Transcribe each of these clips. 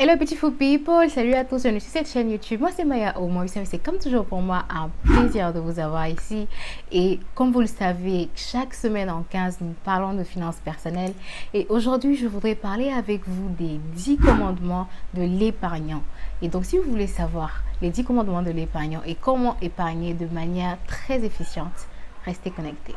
Hello beautiful people, salut à tous, bienvenue sur cette chaîne YouTube. Moi c'est Maya Omo, c'est comme toujours pour moi un plaisir de vous avoir ici. Et comme vous le savez, chaque semaine en 15, nous parlons de finances personnelles. Et aujourd'hui, je voudrais parler avec vous des 10 commandements de l'épargnant. Et donc si vous voulez savoir les 10 commandements de l'épargnant et comment épargner de manière très efficiente, restez connectés.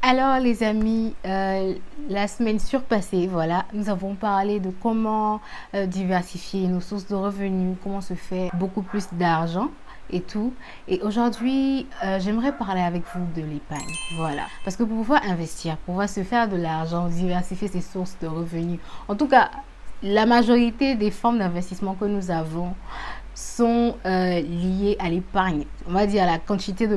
Alors les amis, la semaine surpassée, voilà, nous avons parlé de comment diversifier nos sources de revenus, comment se faire beaucoup plus d'argent et tout. Et aujourd'hui, j'aimerais parler avec vous de l'épargne, voilà. Parce que pour pouvoir investir, pour pouvoir se faire de l'argent, diversifier ses sources de revenus, en tout cas, la majorité des formes d'investissement que nous avons sont liées à l'épargne, on va dire à la quantité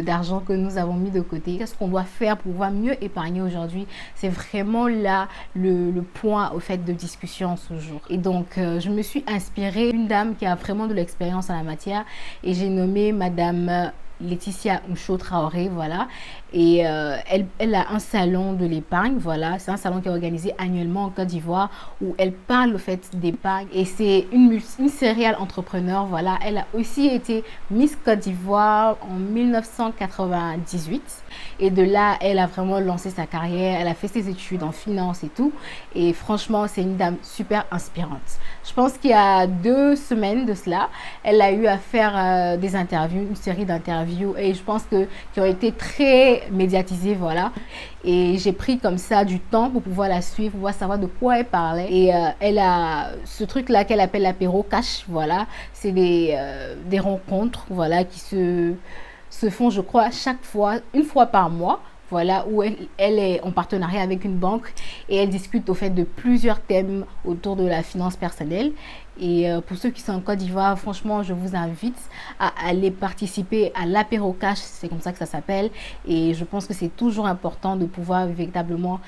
d'argent que nous avons mis de côté. Qu'est-ce qu'on doit faire pour pouvoir mieux épargner aujourd'hui? C'est vraiment là le point au fait de discussion ce jour. Et donc je me suis inspirée d'une dame qui a vraiment de l'expérience en la matière et j'ai nommé Madame Laetitia Mcho Traoré, voilà. Et elle a un salon de l'épargne, voilà. C'est un salon qui est organisé annuellement en Côte d'Ivoire où elle parle au fait d'épargne. Et c'est une serial entrepreneur, voilà. Elle a aussi été Miss Côte d'Ivoire en 1998. Et de là, elle a vraiment lancé sa carrière. Elle a fait ses études en finance et tout. Et franchement, c'est une dame super inspirante. Je pense qu'il y a 2 semaines de cela, elle a eu à faire des interviews, une série d'interviews et je pense qui ont été très médiatisées, voilà. Et j'ai pris comme ça du temps pour pouvoir la suivre, pour pouvoir savoir de quoi elle parlait. Et elle a ce truc-là qu'elle appelle l'apéro cash, voilà. C'est des rencontres, voilà, qui se font, je crois, chaque fois, une fois par mois. Voilà, où elle est en partenariat avec une banque et elle discute au fait de plusieurs thèmes autour de la finance personnelle. Et pour ceux qui sont en Côte d'Ivoire, franchement, je vous invite à aller participer à l'apéro cash, c'est comme ça que ça s'appelle. Et je pense que c'est toujours important de pouvoir véritablement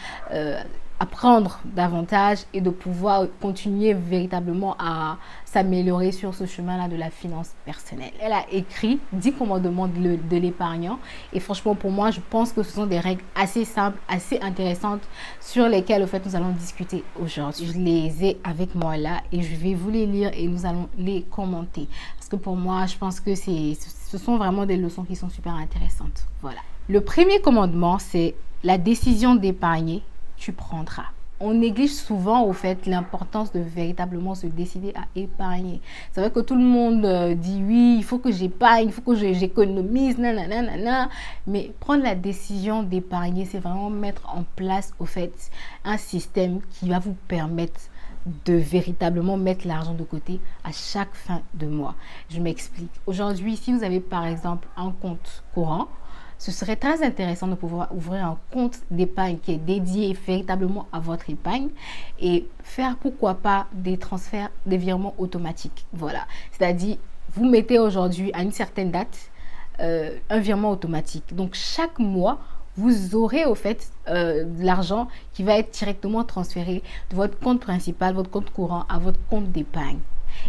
apprendre davantage et de pouvoir continuer véritablement à s'améliorer sur ce chemin-là de la finance personnelle. Elle a écrit 10 commandements de l'épargnant et franchement pour moi je pense que ce sont des règles assez simples, assez intéressantes sur lesquelles au fait nous allons discuter aujourd'hui. Je les ai avec moi là et je vais vous les lire et nous allons les commenter parce que pour moi je pense que ce sont vraiment des leçons qui sont super intéressantes. Voilà. Le premier commandement, c'est la décision d'épargner. Tu prendras. On néglige souvent au fait l'importance de véritablement se décider à épargner. C'est vrai que tout le monde dit oui, il faut que j'épargne, il faut que j'économise, nanana. Mais prendre la décision d'épargner, c'est vraiment mettre en place au fait un système qui va vous permettre de véritablement mettre l'argent de côté à chaque fin de mois. Je m'explique. Aujourd'hui, si vous avez par exemple un compte courant, ce serait très intéressant de pouvoir ouvrir un compte d'épargne qui est dédié véritablement à votre épargne et faire pourquoi pas des transferts, des virements automatiques. Voilà, c'est-à-dire vous mettez aujourd'hui à une certaine date un virement automatique. Donc chaque mois, vous aurez au fait de l'argent qui va être directement transféré de votre compte principal, votre compte courant à votre compte d'épargne.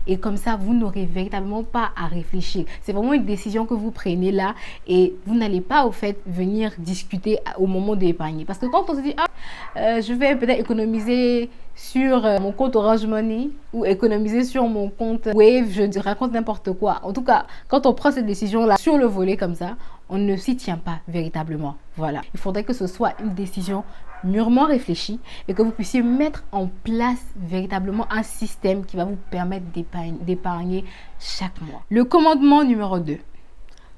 Et comme ça, vous n'aurez véritablement pas à réfléchir. C'est vraiment une décision que vous prenez là et vous n'allez pas au fait venir discuter au moment d'épargner. Parce que quand on se dit, je vais peut-être économiser sur mon compte Orange Money ou économiser sur mon compte Wave, je raconte n'importe quoi. En tout cas, quand on prend cette décision-là sur le volet comme ça, on ne s'y tient pas véritablement. Voilà. Il faudrait que ce soit une décision mûrement réfléchie et que vous puissiez mettre en place véritablement un système qui va vous permettre d'épargner chaque mois. Le commandement numéro 2.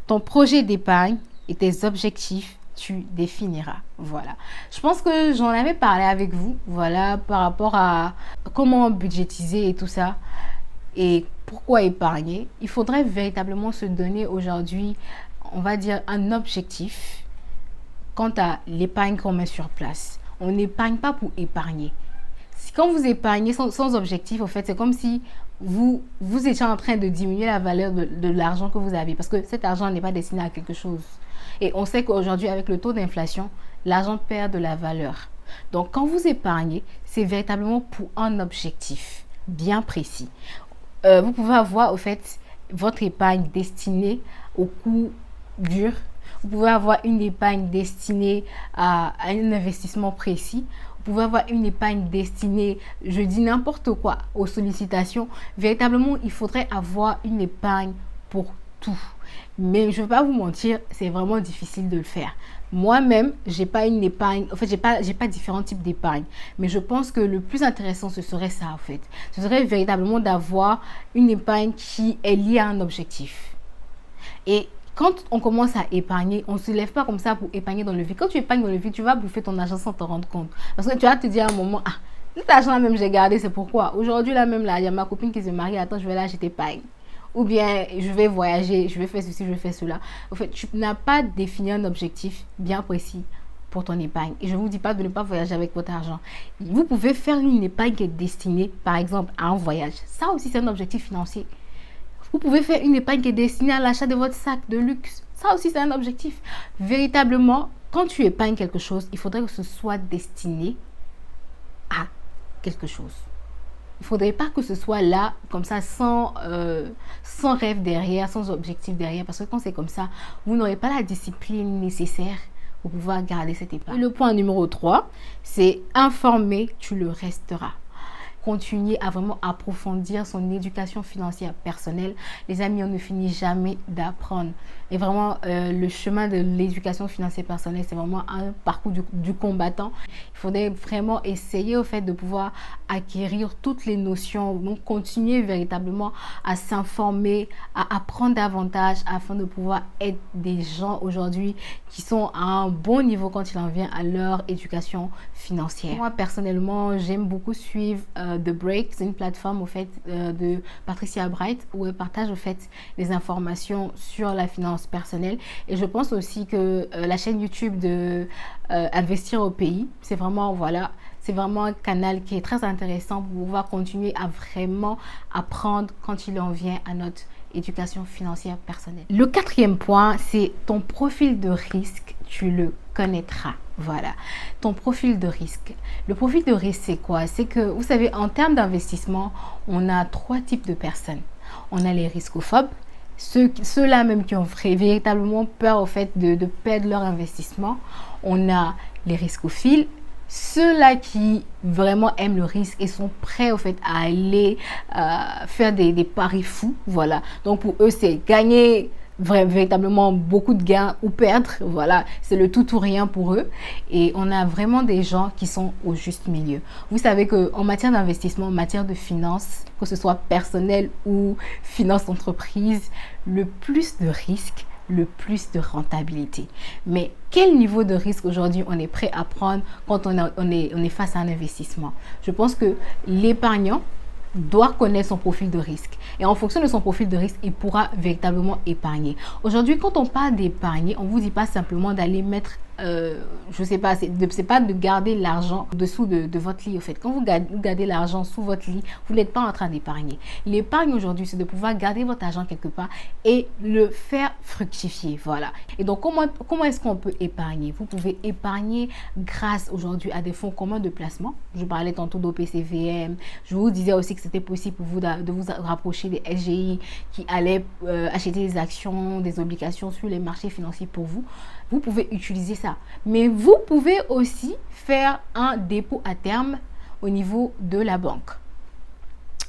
Ton projet d'épargne et tes objectifs, tu définiras. Voilà. Je pense que j'en avais parlé avec vous, voilà, par rapport à comment budgétiser et tout ça. Et pourquoi épargner? Il faudrait véritablement se donner aujourd'hui, on va dire, un objectif quant à l'épargne qu'on met sur place. On n'épargne pas pour épargner. Quand vous épargnez sans objectif, en fait, c'est comme si vous étiez en train de diminuer la valeur de l'argent que vous avez parce que cet argent n'est pas destiné à quelque chose. Et on sait qu'aujourd'hui, avec le taux d'inflation, l'argent perd de la valeur. Donc, quand vous épargnez, c'est véritablement pour un objectif bien précis. Vous pouvez avoir, au fait, votre épargne destinée au coup dur. Vous pouvez avoir une épargne destinée à un investissement précis. Vous pouvez avoir une épargne destinée, je dis n'importe quoi, aux sollicitations. Véritablement, il faudrait avoir une épargne pour tout. Mais je ne vais pas vous mentir, c'est vraiment difficile de le faire. Moi-même, j'ai pas une épargne, en fait, j'ai pas différents types d'épargne. Mais je pense que le plus intéressant, ce serait ça, en fait. Ce serait véritablement d'avoir une épargne qui est liée à un objectif. Et quand on commence à épargner, on ne se lève pas comme ça pour épargner dans le vide. Quand tu épargnes dans le vide, tu vas bouffer ton argent sans te rendre compte. Parce que tu vas te dire à un moment, ah, cet argent-là même, j'ai gardé, c'est pourquoi. Aujourd'hui, là même, là, il y a ma copine qui se marie, attends, je vais là, je t'épargne. Ou bien, je vais voyager, je vais faire ceci, je vais faire cela. En fait, tu n'as pas défini un objectif bien précis pour ton épargne. Et je ne vous dis pas de ne pas voyager avec votre argent. Vous pouvez faire une épargne qui est destinée, par exemple, à un voyage. Ça aussi, c'est un objectif financier. Vous pouvez faire une épargne qui est destinée à l'achat de votre sac de luxe. Ça aussi, c'est un objectif. Véritablement, quand tu épargnes quelque chose, il faudrait que ce soit destiné à quelque chose. Il ne faudrait pas que ce soit là, comme ça, sans rêve derrière, sans objectif derrière. Parce que quand c'est comme ça, vous n'aurez pas la discipline nécessaire pour pouvoir garder cette épargne. Et le point numéro 3, c'est informer, tu le resteras. Continuer à vraiment approfondir son éducation financière personnelle. Les amis, on ne finit jamais d'apprendre. Et vraiment, le chemin de l'éducation financière personnelle, c'est vraiment un parcours du combattant. Il faudrait vraiment essayer au fait de pouvoir acquérir toutes les notions, donc continuer véritablement à s'informer, à apprendre davantage afin de pouvoir être des gens aujourd'hui qui sont à un bon niveau quand il en vient à leur éducation financière. Moi, personnellement, j'aime beaucoup suivre The Break, c'est une plateforme au fait de Patricia Bright où elle partage au fait les informations sur la finance personnelle. Et je pense aussi que la chaîne YouTube de Investir au pays, c'est vraiment, voilà, c'est vraiment un canal qui est très intéressant pour pouvoir continuer à vraiment apprendre quand il en vient à notre éducation financière personnelle. Le quatrième point, c'est ton profil de risque, tu le connaîtras. Voilà, ton profil de risque. Le profil de risque, c'est quoi? C'est que, vous savez, en termes d'investissement, on a 3 types de personnes. On a les riscophobes, ceux-là même qui ont véritablement peur au fait de perdre leur investissement. On a les riscophiles, ceux-là qui vraiment aiment le risque et sont prêts au fait à aller faire des paris fous. Voilà, donc pour eux, c'est gagner véritablement beaucoup de gains ou perdre, voilà, c'est le tout ou rien pour eux. Et on a vraiment des gens qui sont au juste milieu. Vous savez qu'en matière d'investissement, en matière de finance, que ce soit personnel ou finance d'entreprise, le plus de risques, le plus de rentabilité. Mais quel niveau de risque aujourd'hui on est prêt à prendre quand on est face à un investissement? Je pense que l'épargnant doit connaître son profil de risque. Et en fonction de son profil de risque, il pourra véritablement épargner. Aujourd'hui, quand on parle d'épargner, on ne vous dit pas simplement d'aller mettre, je sais pas, c'est pas de garder l'argent dessous de votre lit. En fait, quand vous gardez l'argent sous votre lit, vous n'êtes pas en train d'épargner. L'épargne aujourd'hui, c'est de pouvoir garder votre argent quelque part et le faire fructifier. Voilà. Et donc, comment est-ce qu'on peut épargner? Vous pouvez épargner grâce aujourd'hui à des fonds communs de placement. Je parlais tantôt d'OPCVM. Je vous disais aussi que c'était possible pour vous de vous rapprocher des SGI qui allaient acheter des actions, des obligations sur les marchés financiers pour vous. Vous pouvez utiliser ça. Mais vous pouvez aussi faire un dépôt à terme au niveau de la banque.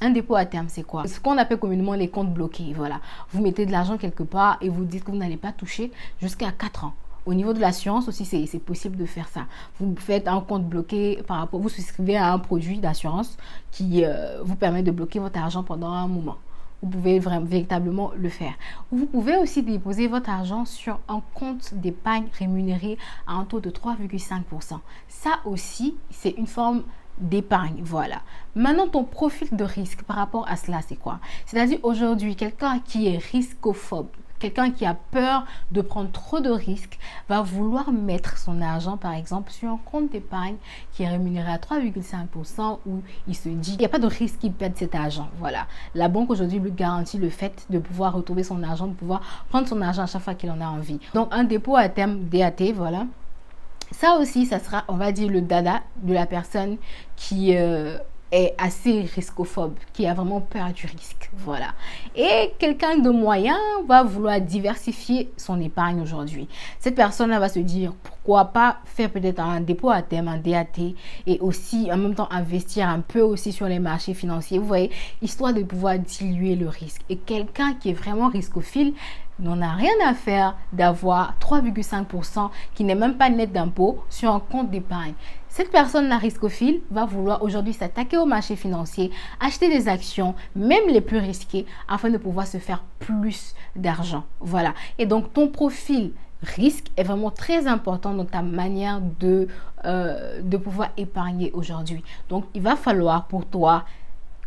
Un dépôt à terme, c'est quoi? Ce qu'on appelle communément les comptes bloqués. Voilà. Vous mettez de l'argent quelque part et vous dites que vous n'allez pas toucher jusqu'à 4 ans. Au niveau de l'assurance aussi, c'est possible de faire ça. Vous faites un compte bloqué par rapport, vous souscrivez à un produit d'assurance qui vous permet de bloquer votre argent pendant un moment. Vous pouvez véritablement le faire. Vous pouvez aussi déposer votre argent sur un compte d'épargne rémunéré à un taux de 3,5%. Ça aussi, c'est une forme d'épargne. Voilà. Maintenant, ton profil de risque par rapport à cela, c'est quoi? C'est-à-dire aujourd'hui, quelqu'un qui est riscophobe, quelqu'un qui a peur de prendre trop de risques va vouloir mettre son argent, par exemple, sur un compte d'épargne qui est rémunéré à 3,5% où il se dit qu'il n'y a pas de risque qu'il perde cet argent. Voilà. La banque aujourd'hui lui garantit le fait de pouvoir retrouver son argent, de pouvoir prendre son argent à chaque fois qu'il en a envie. Donc, un dépôt à terme DAT, voilà. Ça aussi, ça sera, on va dire, le dada de la personne qui est assez riscophobe, qui a vraiment peur du risque. Voilà. Et quelqu'un de moyen va vouloir diversifier son épargne aujourd'hui. Cette personne va se dire, pourquoi pas faire peut-être un dépôt à terme, un DAT, et aussi en même temps investir un peu aussi sur les marchés financiers. Vous voyez, histoire de pouvoir diluer le risque. Et quelqu'un qui est vraiment riscophile n'en a rien à faire d'avoir 3,5% qui n'est même pas net d'impôt sur un compte d'épargne. Cette personne-là riscophile va vouloir aujourd'hui s'attaquer au marché financier, acheter des actions, même les plus risquées, afin de pouvoir se faire plus d'argent. Voilà. Et donc, ton profil risque est vraiment très important dans ta manière de pouvoir épargner aujourd'hui. Donc, il va falloir pour toi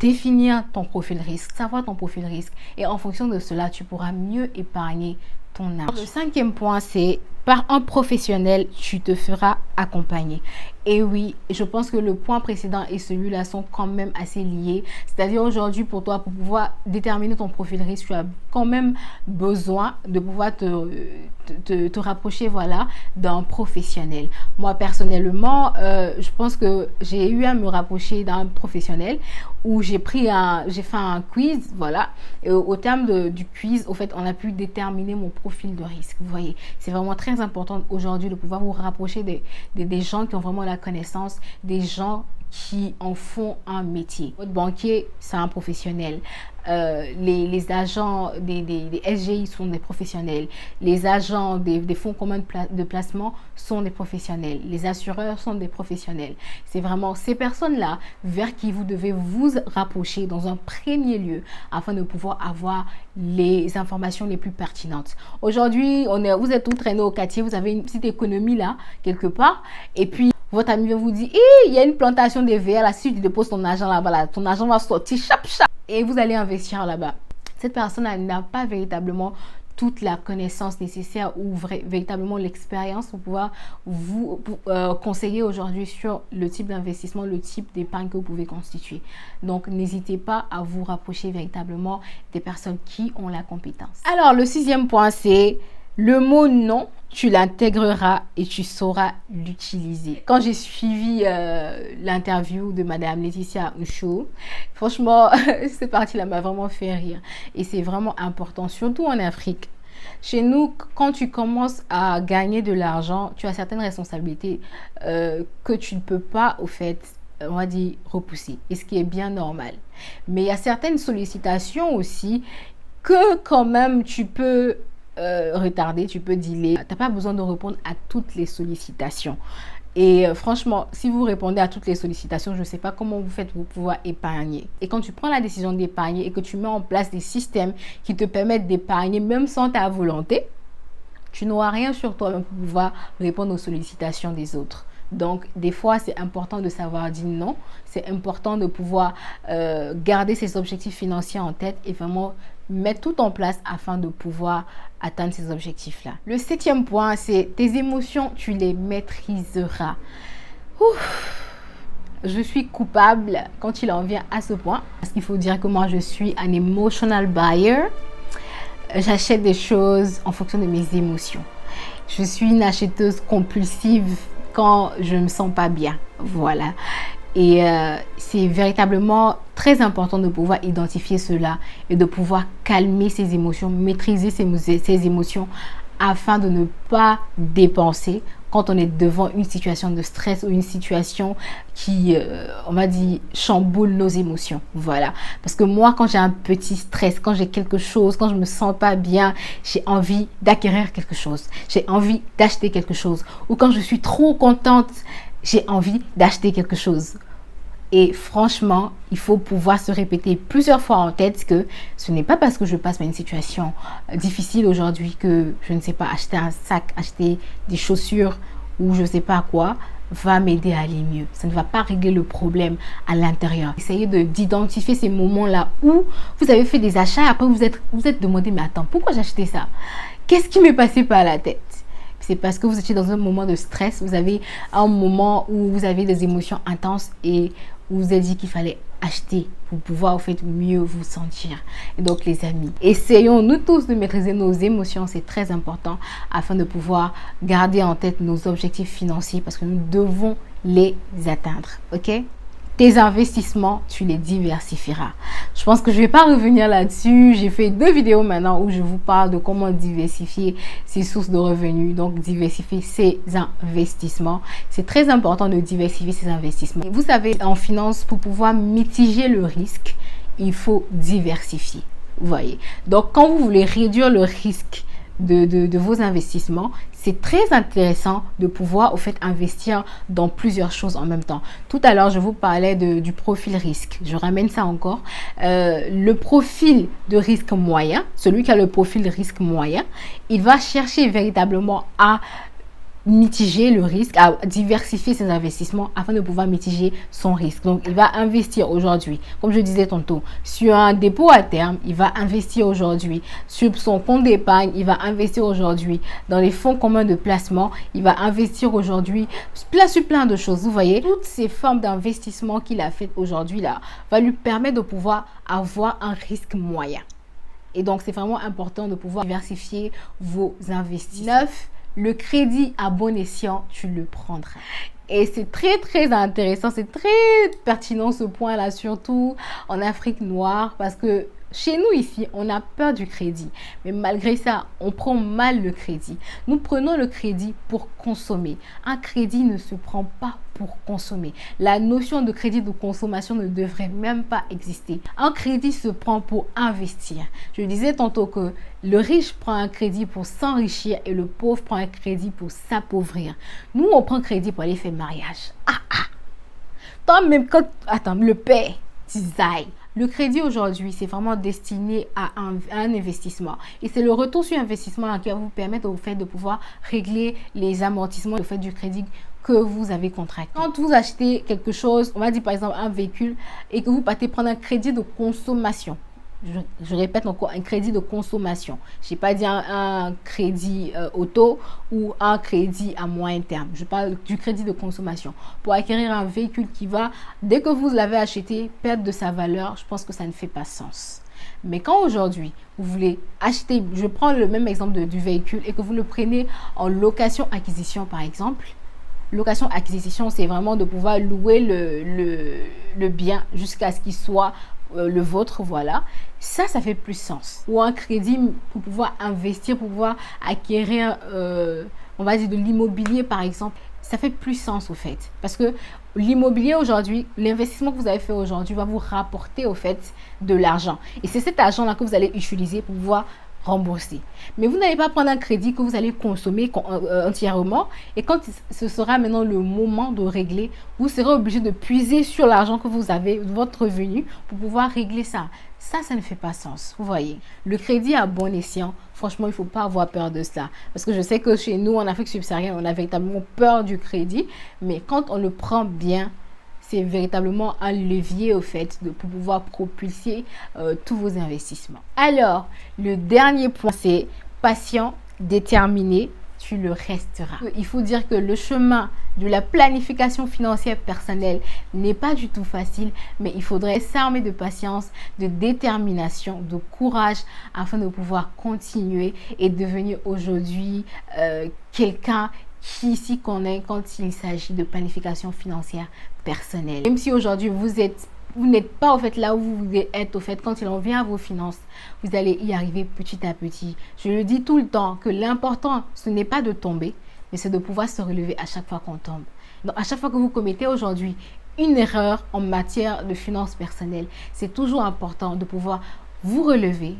définir ton profil risque, savoir ton profil risque. Et en fonction de cela, tu pourras mieux épargner ton argent. Le cinquième point, c'est par un professionnel, tu te feras accompagner. Et oui, je pense que le point précédent et celui-là sont quand même assez liés. C'est-à-dire aujourd'hui, pour toi, pour pouvoir déterminer ton profil risque, tu as quand même besoin de pouvoir te rapprocher, voilà, d'un professionnel. Moi, personnellement, je pense que j'ai eu à me rapprocher d'un professionnel où j'ai fait un quiz, voilà. Et au terme du quiz, au fait, on a pu déterminer mon profil de risque. Vous voyez, c'est vraiment très important aujourd'hui de pouvoir vous rapprocher des gens qui ont vraiment la connaissance, des gens qui en font un métier. Votre banquier, c'est un professionnel. Les agents des SGI sont des professionnels. Les agents des fonds communs de placement sont des professionnels. Les assureurs sont des professionnels. C'est vraiment ces personnes-là vers qui vous devez vous rapprocher dans un premier lieu afin de pouvoir avoir les informations les plus pertinentes. Aujourd'hui, vous êtes tout traîné au quartier, vous avez une petite économie là, quelque part, et puis votre ami vous dit, il y a une plantation de verre là, si tu déposes ton argent là-bas, là, ton argent va sortir, chap, chap, et vous allez investir là-bas. Cette personne n'a pas véritablement toute la connaissance nécessaire ou véritablement l'expérience pour pouvoir vous conseiller aujourd'hui sur le type d'investissement, le type d'épargne que vous pouvez constituer. Donc, n'hésitez pas à vous rapprocher véritablement des personnes qui ont la compétence. Alors, le sixième point, c'est le mot non. Tu l'intégreras et tu sauras l'utiliser. Quand j'ai suivi l'interview de Madame Laetitia Nchou, franchement, cette partie-là m'a vraiment fait rire. Et c'est vraiment important, surtout en Afrique. Chez nous, quand tu commences à gagner de l'argent, tu as certaines responsabilités que tu ne peux pas, au fait, on va dire, repousser. Et ce qui est bien normal. Mais il y a certaines sollicitations aussi que quand même tu peux retarder, tu peux dealer. Tu n'as pas besoin de répondre à toutes les sollicitations. Et franchement, si vous répondez à toutes les sollicitations, je ne sais pas comment vous faites pour pouvoir épargner. Et quand tu prends la décision d'épargner et que tu mets en place des systèmes qui te permettent d'épargner même sans ta volonté, tu n'auras rien sur toi pour pouvoir répondre aux sollicitations des autres. Donc, des fois, c'est important de savoir dire non. C'est important de pouvoir garder ses objectifs financiers en tête et vraiment mettre tout en place afin de pouvoir atteindre ces objectifs-là. Le septième point, c'est tes émotions, tu les maîtriseras. Je suis coupable quand il en vient à ce point. Parce qu'il faut dire que moi, je suis un emotional buyer. J'achète des choses en fonction de mes émotions. Je suis une acheteuse compulsive quand je ne me sens pas bien. Voilà. Et c'est véritablement très important de pouvoir identifier cela et de pouvoir calmer ses émotions, maîtriser ses émotions afin de ne pas dépenser quand on est devant une situation de stress ou une situation qui, on va dire, chamboule nos émotions. Voilà. Parce que moi, quand j'ai un petit stress, quand j'ai quelque chose, quand je me sens pas bien, j'ai envie d'acquérir quelque chose. J'ai envie d'acheter quelque chose. Ou quand je suis trop contente, j'ai envie d'acheter quelque chose. Et franchement, il faut pouvoir se répéter plusieurs fois en tête que ce n'est pas parce que je passe par une situation difficile aujourd'hui que je ne sais pas acheter un sac, acheter des chaussures ou je ne sais pas quoi va m'aider à aller mieux. Ça ne va pas régler le problème à l'intérieur. Essayez d'identifier ces moments-là où vous avez fait des achats et après vous êtes demandé, mais attends, pourquoi j'ai acheté ça? Qu'est-ce qui m'est passé par la tête? C'est parce que vous étiez dans un moment de stress, vous avez un moment où vous avez des émotions intenses et vous vous êtes dit qu'il fallait acheter pour pouvoir en fait mieux vous sentir. Et donc les amis, essayons nous tous de maîtriser nos émotions, c'est très important afin de pouvoir garder en tête nos objectifs financiers parce que nous devons les atteindre, ok? tes investissements, tu les diversifieras. Je pense que je ne vais pas revenir là-dessus. J'ai fait 2 vidéos maintenant où je vous parle de comment diversifier ses sources de revenus. Donc, diversifier ses investissements. C'est très important de diversifier ses investissements. Vous savez, en finance, pour pouvoir mitiger le risque, il faut diversifier. Vous voyez. Donc, quand vous voulez réduire le risque de vos investissements, c'est très intéressant de pouvoir au fait investir dans plusieurs choses en même temps. Tout à l'heure, je vous parlais du profil risque. Je ramène ça encore. Le profil de risque moyen, celui qui a le profil de risque moyen, il va chercher véritablement à mitiger le risque, à diversifier ses investissements afin de pouvoir mitiger son risque. Donc, il va investir aujourd'hui, comme je disais tantôt, sur un dépôt à terme, il va investir aujourd'hui sur son compte d'épargne, il va investir aujourd'hui dans les fonds communs de placement, il va investir aujourd'hui sur plein de choses. Vous voyez, toutes ces formes d'investissement qu'il a faites aujourd'hui là, va lui permettre de pouvoir avoir un risque moyen. Et donc, c'est vraiment important de pouvoir diversifier vos investissements. 9. Le crédit à bon escient, tu le prendras. Et c'est très intéressant, c'est très pertinent ce point-là, surtout en Afrique noire, parce que chez nous ici, on a peur du crédit. Mais malgré ça, on prend mal le crédit. Nous prenons le crédit pour consommer. Un crédit ne se prend pas pour consommer. La notion de crédit de consommation ne devrait même pas exister. Un crédit se prend pour investir. Je disais tantôt que le riche prend un crédit pour s'enrichir et le pauvre prend un crédit pour s'appauvrir. Nous, on prend crédit pour aller faire mariage. Toi, même quand... Attends, le père, design. Le crédit aujourd'hui, c'est vraiment destiné à un investissement. Et c'est le retour sur investissement qui va vous permettre au fait de pouvoir régler les amortissements au fait du crédit que vous avez contracté. Quand vous achetez quelque chose, on va dire par exemple un véhicule, et que vous partez prendre un crédit de consommation. Je répète encore, un crédit de consommation. Je n'ai pas dit un crédit auto ou un crédit à moyen terme. Je parle du crédit de consommation. Pour acquérir un véhicule qui va, dès que vous l'avez acheté, perdre de sa valeur, je pense que ça ne fait pas sens. Mais quand aujourd'hui, vous voulez acheter, je prends le même exemple du véhicule et que vous le prenez en location-acquisition par exemple, location-acquisition, c'est vraiment de pouvoir louer le bien jusqu'à ce qu'il soit le vôtre, voilà. Ça fait plus sens. Ou un crédit pour pouvoir investir, pour pouvoir acquérir, on va dire de l'immobilier par exemple. Ça fait plus sens au fait. Parce que l'immobilier aujourd'hui, l'investissement que vous avez fait aujourd'hui va vous rapporter au fait de l'argent. Et c'est cet argent-là que vous allez utiliser pour pouvoir rembourser. Mais vous n'allez pas prendre un crédit que vous allez consommer entièrement et quand ce sera maintenant le moment de régler, vous serez obligé de puiser sur l'argent que vous avez, votre revenu, pour pouvoir régler ça. Ça ne fait pas sens, vous voyez. Le crédit à bon escient, franchement, il ne faut pas avoir peur de cela. Parce que je sais que chez nous, en Afrique subsaharienne, on a véritablement peur du crédit. Mais quand on le prend bien, c'est véritablement un levier au fait pour pouvoir propulser tous vos investissements. Alors, le dernier point, c'est patient, déterminé, tu le resteras. Il faut dire que le chemin de la planification financière personnelle n'est pas du tout facile, mais il faudrait s'armer de patience, de détermination, de courage afin de pouvoir continuer et devenir aujourd'hui quelqu'un qui s'y connaît quand il s'agit de planification financière personnelle. Même si aujourd'hui vous n'êtes pas au fait là où vous voulez être au fait quand il en vient à vos finances, vous allez y arriver petit à petit. Je le dis tout le temps que l'important ce n'est pas de tomber, mais c'est de pouvoir se relever à chaque fois qu'on tombe. Donc à chaque fois que vous commettez aujourd'hui une erreur en matière de finances personnelles, c'est toujours important de pouvoir vous relever,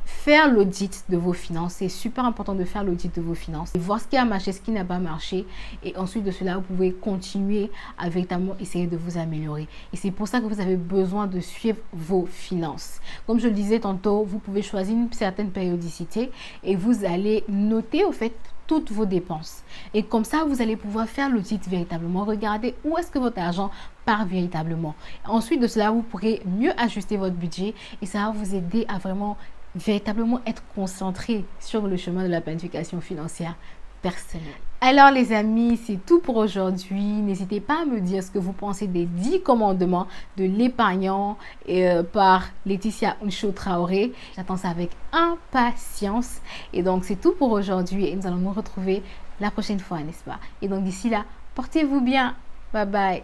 faire l'audit de vos finances. C'est super important de faire l'audit de vos finances, et voir ce qui a marché, ce qui n'a pas marché, et ensuite de cela vous pouvez continuer à véritablement essayer de vous améliorer. Et c'est pour ça que vous avez besoin de suivre vos finances. Comme je le disais tantôt, vous pouvez choisir une certaine périodicité et vous allez noter au fait toutes vos dépenses, et comme ça vous allez pouvoir faire l'audit véritablement, regarder où est-ce que votre argent part véritablement. Ensuite de cela, vous pourrez mieux ajuster votre budget et ça va vous aider à véritablement être concentré sur le chemin de la planification financière personnelle. Alors les amis, c'est tout pour aujourd'hui. N'hésitez pas à me dire ce que vous pensez des 10 commandements de l'épargnant par Laetitia Unsho Traoré. J'attends ça avec impatience. Et donc c'est tout pour aujourd'hui et nous allons nous retrouver la prochaine fois, n'est-ce pas? Et donc d'ici là, portez-vous bien. Bye bye.